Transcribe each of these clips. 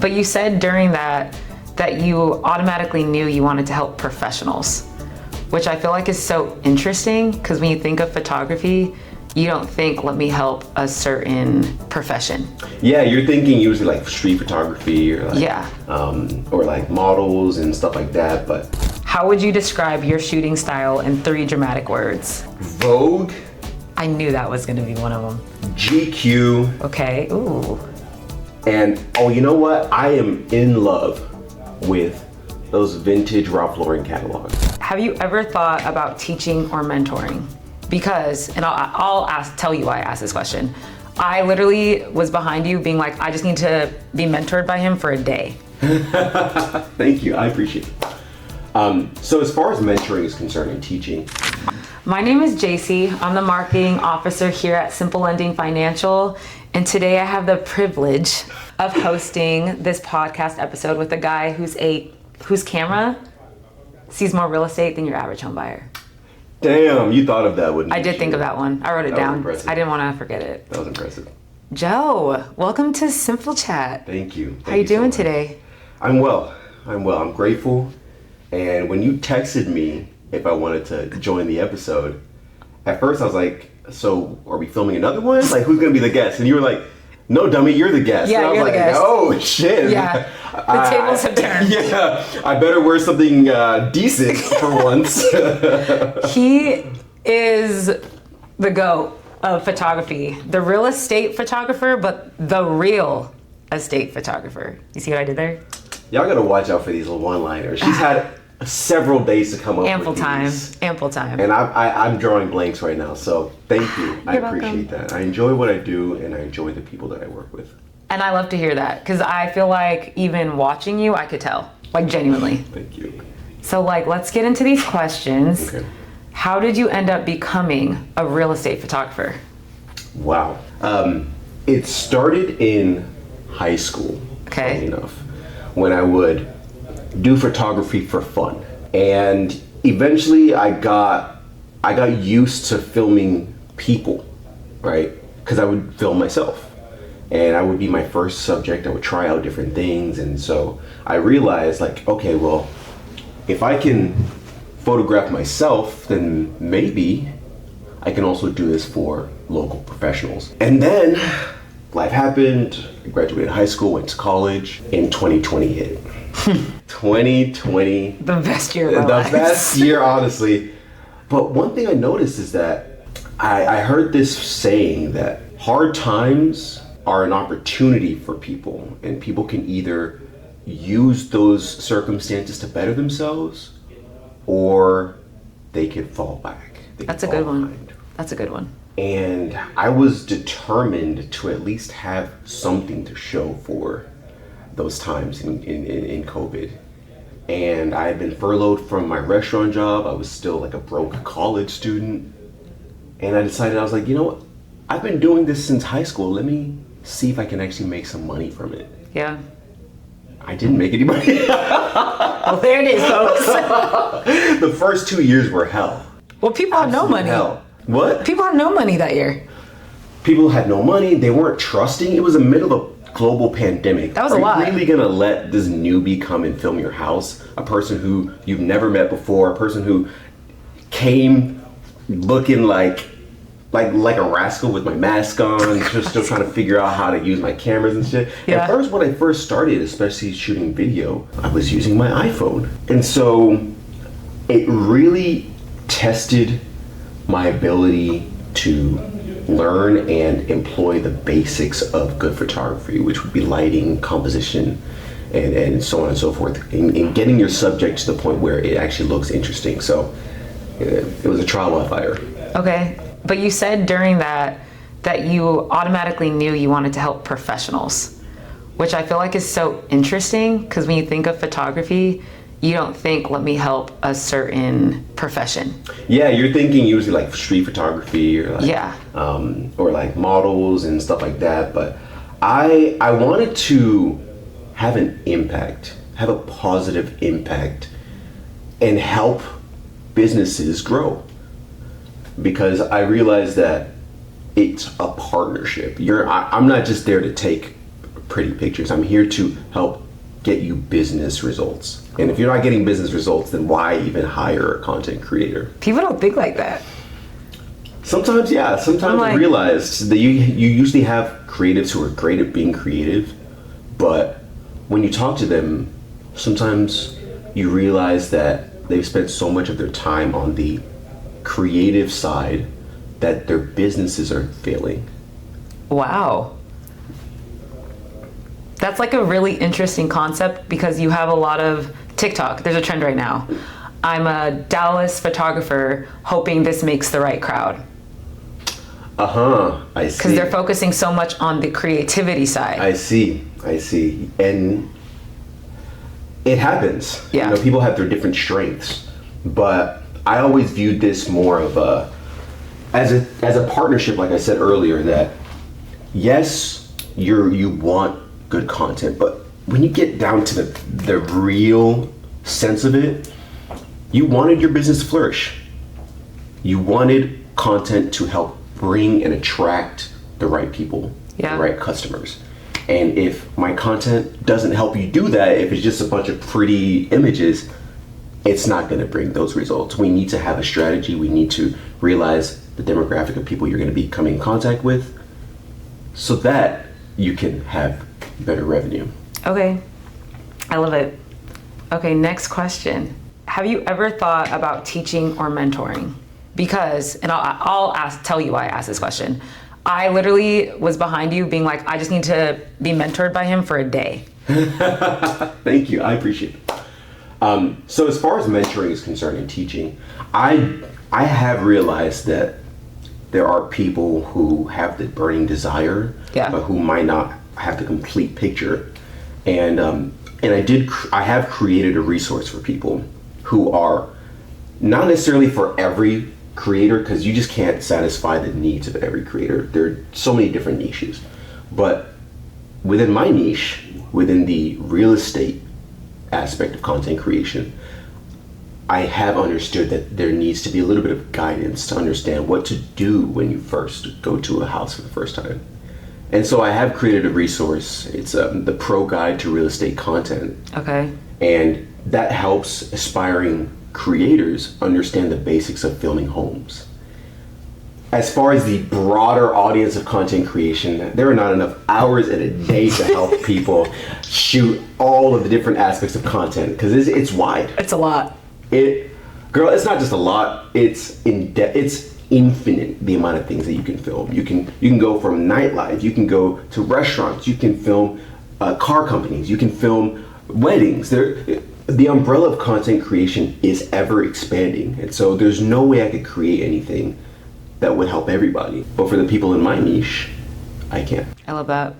But you said during that you automatically knew you wanted to help professionals, which I feel like is so interesting because when you think of photography, you don't think, let me help a certain profession. Yeah, you're thinking usually like street photography or like, yeah. Or like models and stuff like that, but. How would you describe your shooting style in 3 dramatic words? Vogue. I knew that was gonna be one of them. GQ. Okay, ooh. And, oh, you know what? I am in love with those vintage Ralph Lauren catalogs. Have you ever thought about teaching or mentoring? Because, and I'll tell you why I asked this question. I literally was behind you being like, I just need to be mentored by him for a day. Thank you, I appreciate it. So as far as mentoring is concerned and teaching. My name is JC. I'm the marketing officer here at Simplending Financial. And today I have the privilege of hosting this podcast episode with a guy whose camera sees more real estate than your average home buyer. Damn, you thought of that, wouldn't you? I did think of that one. I wrote it down. I didn't want to forget it. That was impressive. Joe, welcome to Simple Chat. Thank you. How you doing today? I'm well. I'm grateful. And when you texted me if I wanted to join the episode, at first I was like, so are we filming another one? Like, who's going to be the guest? And you were like, no, dummy, you're the guest. Yeah, and I was you're like, the guest. oh, shit. Yeah, the tables have turned. Yeah, I better wear something decent for once. He is the GOAT of photography. The real estate photographer, but the real estate photographer. You see what I did there? Y'all got to watch out for these little one-liners. She's had several days to come up ample with time these. Ample time. And I'm drawing blanks right now, so thank you. I You're appreciate welcome. that. I enjoy what I do, and I enjoy the people that I work with. And I love to hear that because I feel like even watching you, I could tell, like genuinely. Thank you. So like, let's get into these questions. Okay. How did you end up becoming a real estate photographer? Wow. It started in high school, Okay. funny enough, when I would do photography for fun. And eventually I got used to filming people, right? Because I would film myself. And I would be my first subject. I would try out different things. And so I realized like, okay, well, if I can photograph myself, then maybe I can also do this for local professionals. And then life happened. I graduated high school, went to college, and 2020 hit. 2020. The best year of our lives. The best year, honestly. But one thing I noticed is that I heard this saying that hard times are an opportunity for people, and people can either use those circumstances to better themselves, or they can fall back. That's a good one. That's a good one. And I was determined to at least have something to show for those times in COVID. And I had been furloughed from my restaurant job. I was still like a broke college student. And I decided, I was like, you know what? I've been doing this since high school. Let me see if I can actually make some money from it. Yeah. I didn't make any money. Well, there it is, folks. The first 2 years were hell. Well, people had no Absolute money. Hell. What? People had no money that year. People had no money. They weren't trusting. It was the middle of a global pandemic. That was a lot. Are you really gonna let this newbie come and film your house? A person who you've never met before, a person who came looking like a rascal with my mask on, just still trying to figure out how to use my cameras and shit. Yeah. At first, when I first started, especially shooting video, I was using my iPhone. And so it really tested my ability to learn and employ the basics of good photography, which would be lighting, composition, and so on and so forth, in getting your subject to the point where it actually looks interesting. So it was a trial by fire. Okay. But you said during that you automatically knew you wanted to help professionals, which I feel like is so interesting because when you think of photography, you don't think, let me help a certain profession. Yeah, you're thinking usually like street photography or like, Yeah. Or like models and stuff like that. But I wanted to have an impact, have a positive impact, and help businesses grow. Because I realized that it's a partnership. I'm not just there to take pretty pictures. I'm here to help get you business results. And if you're not getting business results, then why even hire a content creator? People don't think like that. Sometimes, yeah. Sometimes I realized that you usually have creatives who are great at being creative, but when you talk to them, sometimes you realize that they've spent so much of their time on the creative side that their businesses are failing. Wow. That's like a really interesting concept because you have a lot of TikTok. There's a trend right now. I'm a Dallas photographer hoping this makes the right crowd. I see. Because they're focusing so much on the creativity side. I see. And it happens. Yeah. You know, people have their different strengths, but I always viewed this more of as a partnership, like I said earlier, that yes, you want good content, but when you get down to the real sense of it, you wanted your business to flourish. You wanted content to help bring and attract the right people, the right customers. And if my content doesn't help you do that, if it's just a bunch of pretty images, it's not going to bring those results. We need to have a strategy. We need to realize the demographic of people you're going to be coming in contact with so that you can have better revenue. Okay. I love it. Okay, next question. Have you ever thought about teaching or mentoring? Because, and I'll tell you why I asked this question. I literally was behind you being like, I just need to be mentored by him for a day. Thank you, I appreciate it. So as far as mentoring is concerned and teaching, I have realized that there are people who have the burning desire, but who might not have the complete picture. And I have created a resource for people who are not necessarily for every creator, because you just can't satisfy the needs of every creator. There are so many different niches. But within my niche, within the real estate aspect of content creation, I have understood that there needs to be a little bit of guidance to understand what to do when you first go to a house for the first time. And so I have created a resource. It's the Pro Guide to Real Estate Content. Okay. And that helps aspiring creators understand the basics of filming homes. As far as the broader audience of content creation, there are not enough hours in a day to help people shoot all of the different aspects of content, because it's wide. It's a lot. Girl, it's not just a lot. It's infinite, the amount of things that you can film. You can go from nightlife. You can go to restaurants. You can film car companies. You can film weddings. The umbrella of content creation is ever expanding, and so there's no way I could create anything that would help everybody. But for the people in my niche, I can. I love that.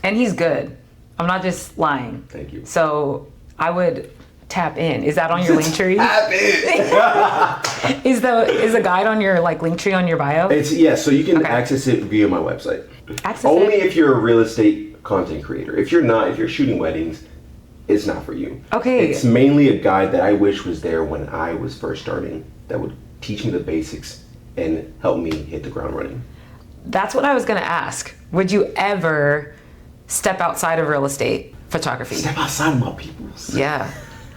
And he's good. I'm not just lying. Thank you. So I would tap in. Is that on your link tree? Tap in. Is the guide on your link tree on your bio? So you can access it via my website. Only if you're a real estate content creator. If you're not, if you're shooting weddings, it's not for you. Okay. It's mainly a guide that I wish was there when I was first starting, that would teach me the basics and help me hit the ground running. That's what I was gonna ask. Would you ever step outside of real estate photography? Step outside of my peoples. Yeah.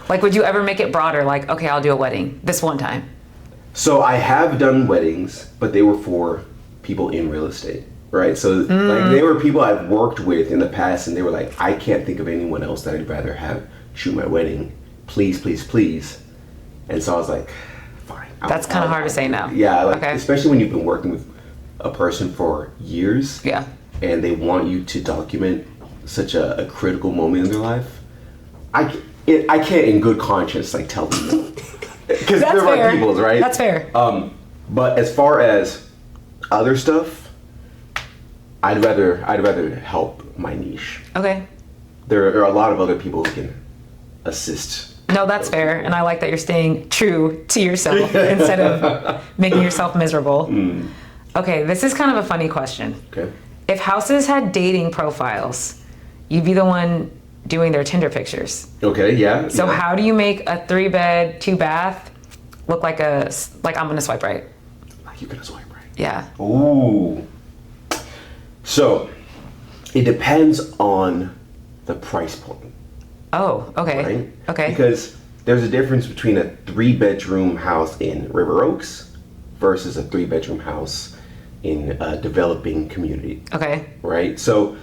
Would you ever make it broader? Okay, I'll do a wedding this one time. So I have done weddings, but they were for people in real estate, right? So they were people I've worked with in the past, and they were like, I can't think of anyone else that I'd rather have shoot my wedding. Please, please, please. And so I was like, fine. That's kind of hard to say no. Yeah, especially when you've been working with a person for years. Yeah. And they want you to document such a critical moment in their life. I can't in good conscience tell them no. Because they're my peoples, right? That's fair. But as far as other stuff, I'd rather help my niche. Okay. There are a lot of other people who can assist. No, that's fair. And I like that you're staying true to yourself instead of making yourself miserable. Okay, this is kind of a funny question. Okay. If houses had dating profiles, you'd be the one doing their Tinder pictures. Okay, yeah. So how do you make a 3-bed, 2-bath look like I'm gonna swipe right? Like you're gonna swipe right. Yeah. Ooh. So, It depends on the price point. Oh, okay. Right? Okay. Because there's a difference between a 3-bedroom house in River Oaks versus a 3-bedroom house in a developing community. Okay. Right? So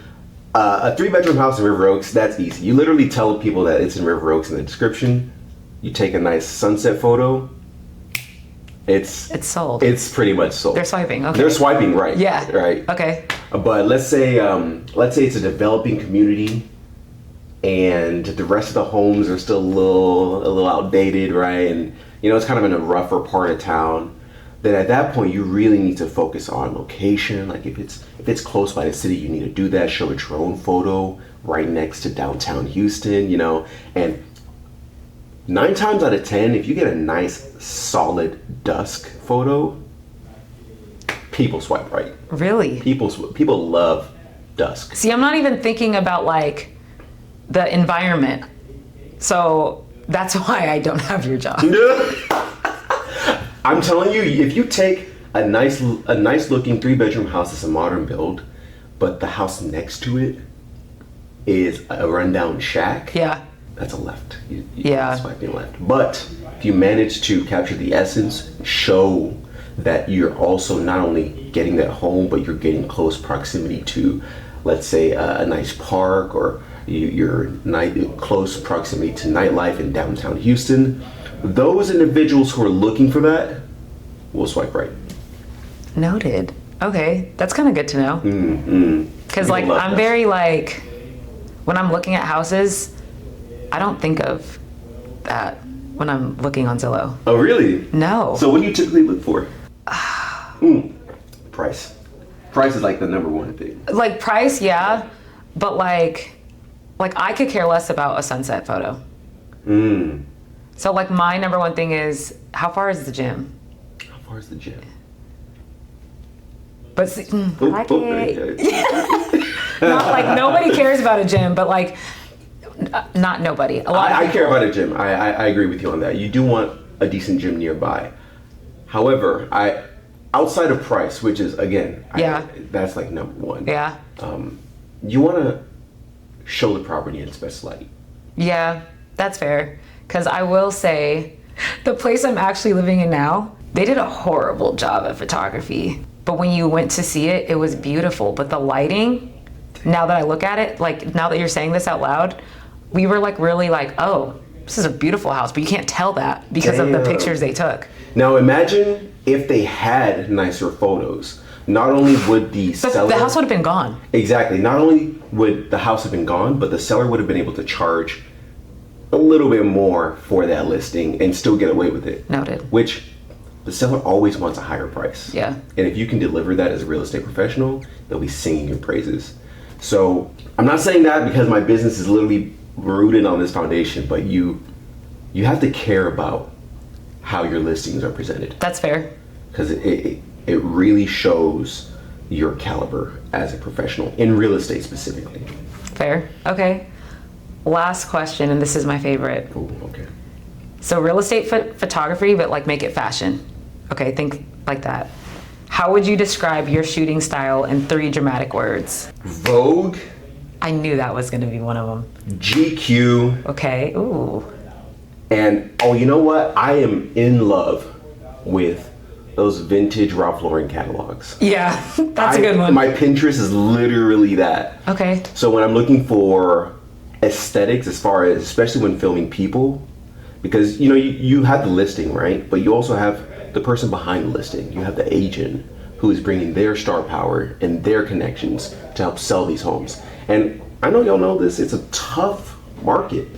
a 3-bedroom house in River Oaks, that's easy. You literally tell people that it's in River Oaks in the description. You take a nice sunset photo. It's sold. It's pretty much sold. They're swiping. Okay. They're swiping, right? Yeah. Right. Okay. But let's say it's a developing community, and the rest of the homes are still a little outdated, right? And it's kind of in a rougher part of town. Then at that point, you really need to focus on location. Like if it's close by the city, you need to do that. Show a drone photo right next to downtown Houston, and 9 times out of 10, if you get a nice solid dusk photo, people swipe right. Really? People love dusk. See, I'm not even thinking about like the environment. So that's why I don't have your job. I'm telling you, if you take a nice looking 3-bedroom house that's a modern build, but the house next to it is a rundown shack. Yeah. That's a left. Yeah. Swiping left. But if you manage to capture the essence, show that you're also not only getting that home, but you're getting close proximity to, let's say, a nice park, or you're close proximity to nightlife in downtown Houston. Those individuals who are looking for that will swipe right. Noted. Okay, that's kind of good to know. Because like I'm very like, when I'm looking at houses, I don't think of that when I'm looking on Zillow. Oh, really? No. So what do you typically look for? Price. Price is like the number one thing. Like price, yeah, but like I could care less about a sunset photo. So like my number one thing is, how far is the gym? How far is the gym? But see, not like nobody cares about a gym, but like not nobody. A lot. I care about a gym. I agree with you on that. You do want a decent gym nearby. However, outside of price, which is again, that's like number one. Yeah. You want to show the property in its best light. Yeah, that's fair. Because I will say, the place I'm actually living in now, they did a horrible job of photography. But when you went to see it, it was beautiful. But the lighting, now that I look at it, like now that you're saying this out loud, we were like really like, oh, this is a beautiful house. But you can't tell that because of the pictures they took. Now imagine if they had nicer photos. Not only would the seller... The house would have been gone. Exactly. Not only would the house have been gone, but the seller would have been able to charge a little bit more for that listing and still get away with it. Noted. Which the seller always wants a higher price. Yeah. And if you can deliver that as a real estate professional, they'll be singing your praises. So I'm not saying that because my business is literally rooted on this foundation, but you have to care about how your listings are presented. That's fair. Because it really shows your caliber as a professional in real estate specifically. Fair. Okay. Last question, and this is my favorite. Oh, okay. So real estate photography, but like make it fashion. Okay, think like that. How would you describe your shooting style in 3 dramatic words? Vogue. I knew that was going to be one of them. GQ. Okay. Ooh. And oh, you know what? I am in love with those vintage Ralph Lauren catalogs. Yeah, that's a good one. My Pinterest is literally that. Okay. So when I'm looking for aesthetics, as far as, especially when filming people, because you have the listing, right? But you also have the person behind the listing. You have the agent who is bringing their star power and their connections to help sell these homes. And I know y'all know this, it's a tough market.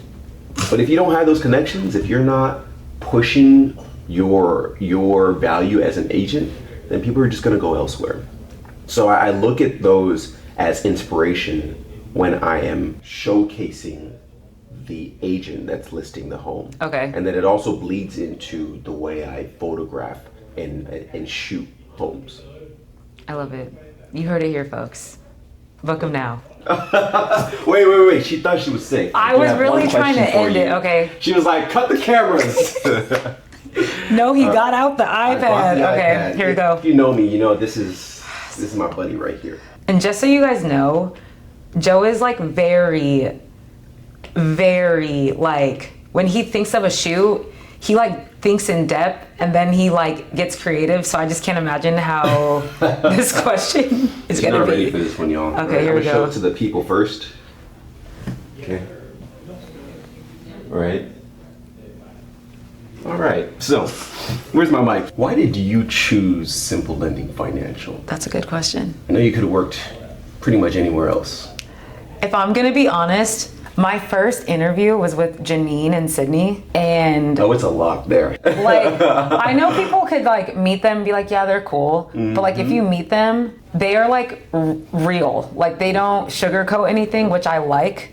But if you don't have those connections, if you're not pushing your value as an agent, then people are just going to go elsewhere. So I look at those as inspiration when I am showcasing the agent that's listing the home. Okay. And then it also bleeds into the way I photograph and shoot homes. I love it. You heard it here, folks. Book them now. Wait. She thought she was safe. I was really trying to end it. Okay. She was like, cut the cameras. No, he got out the iPad. Okay, here we go. If you know me, you know this is my buddy right here. And just so you guys know, Joe is like very, very like, when he thinks of a shoot, he like thinks in depth and then he like gets creative. So I just can't imagine how this question is You're gonna not ready be. for this one, y'all. Okay, here we I'm gonna show go. it to the people first. Okay. All right. All right. So, where's my mic? Why did you choose Simplending Financial? That's a good question. I know you could have worked pretty much anywhere else. If I'm gonna be honest, my first interview was with Janine and Sydney, and Oh, it's a lot there. like, I know people could like meet them and be like, yeah, they're cool, but like if you meet them, they are like real. Like they don't sugarcoat anything, which I like.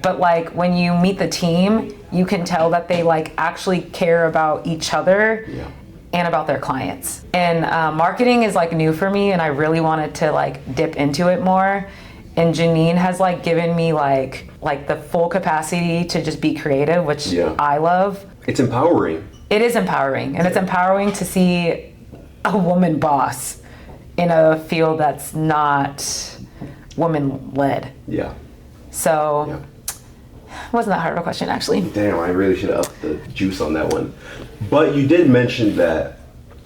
But like when you meet the team, you can tell that they like actually care about each other. Yeah. And about their clients. And marketing is like new for me, and I really wanted to like dip into it more. And Janine has like given me like the full capacity to just be creative, which Yeah. I love. It's empowering. It is empowering, and it's empowering to see a woman boss in a field that's not woman led. Yeah. So Yeah. wasn't that hard of a question actually. Damn, I really should have upped the juice on that one. But you did mention that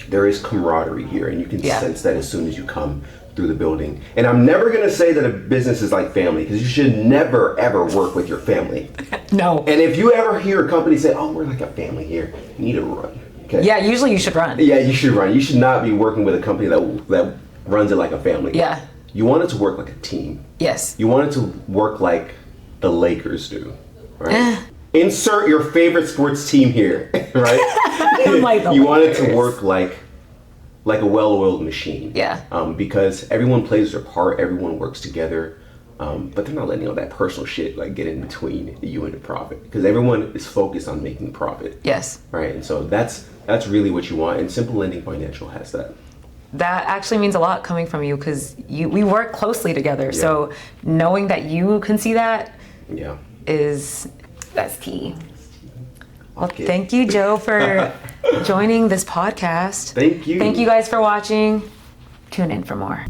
there is camaraderie here, and you can Yeah. sense that as soon as you come through the building. And I'm never gonna say that a business is like family, because you should never ever work with your family. No. And if you ever hear a company say, "Oh, we're like a family here," you need to run. Okay. Yeah, usually you should run. Yeah, you should run. You should not be working with a company that runs it like a family. Yeah. You want it to work like a team. Yes. You want it to work like the Lakers do, right? Eh. Insert your favorite sports team here, right? Like the you want it to Lakers. work like a well-oiled machine. Yeah. Because everyone plays their part, everyone works together, but they're not letting all that personal shit like get in between you and the profit. Because everyone is focused on making profit. Yes. Right, and so that's really what you want, and Simplending Financial has that. That actually means a lot coming from you, because we work closely together. So knowing that you can see that Yeah. that's key. Well, Okay. thank you, Joe, for joining this podcast. Thank you. Thank you guys for watching. Tune in for more.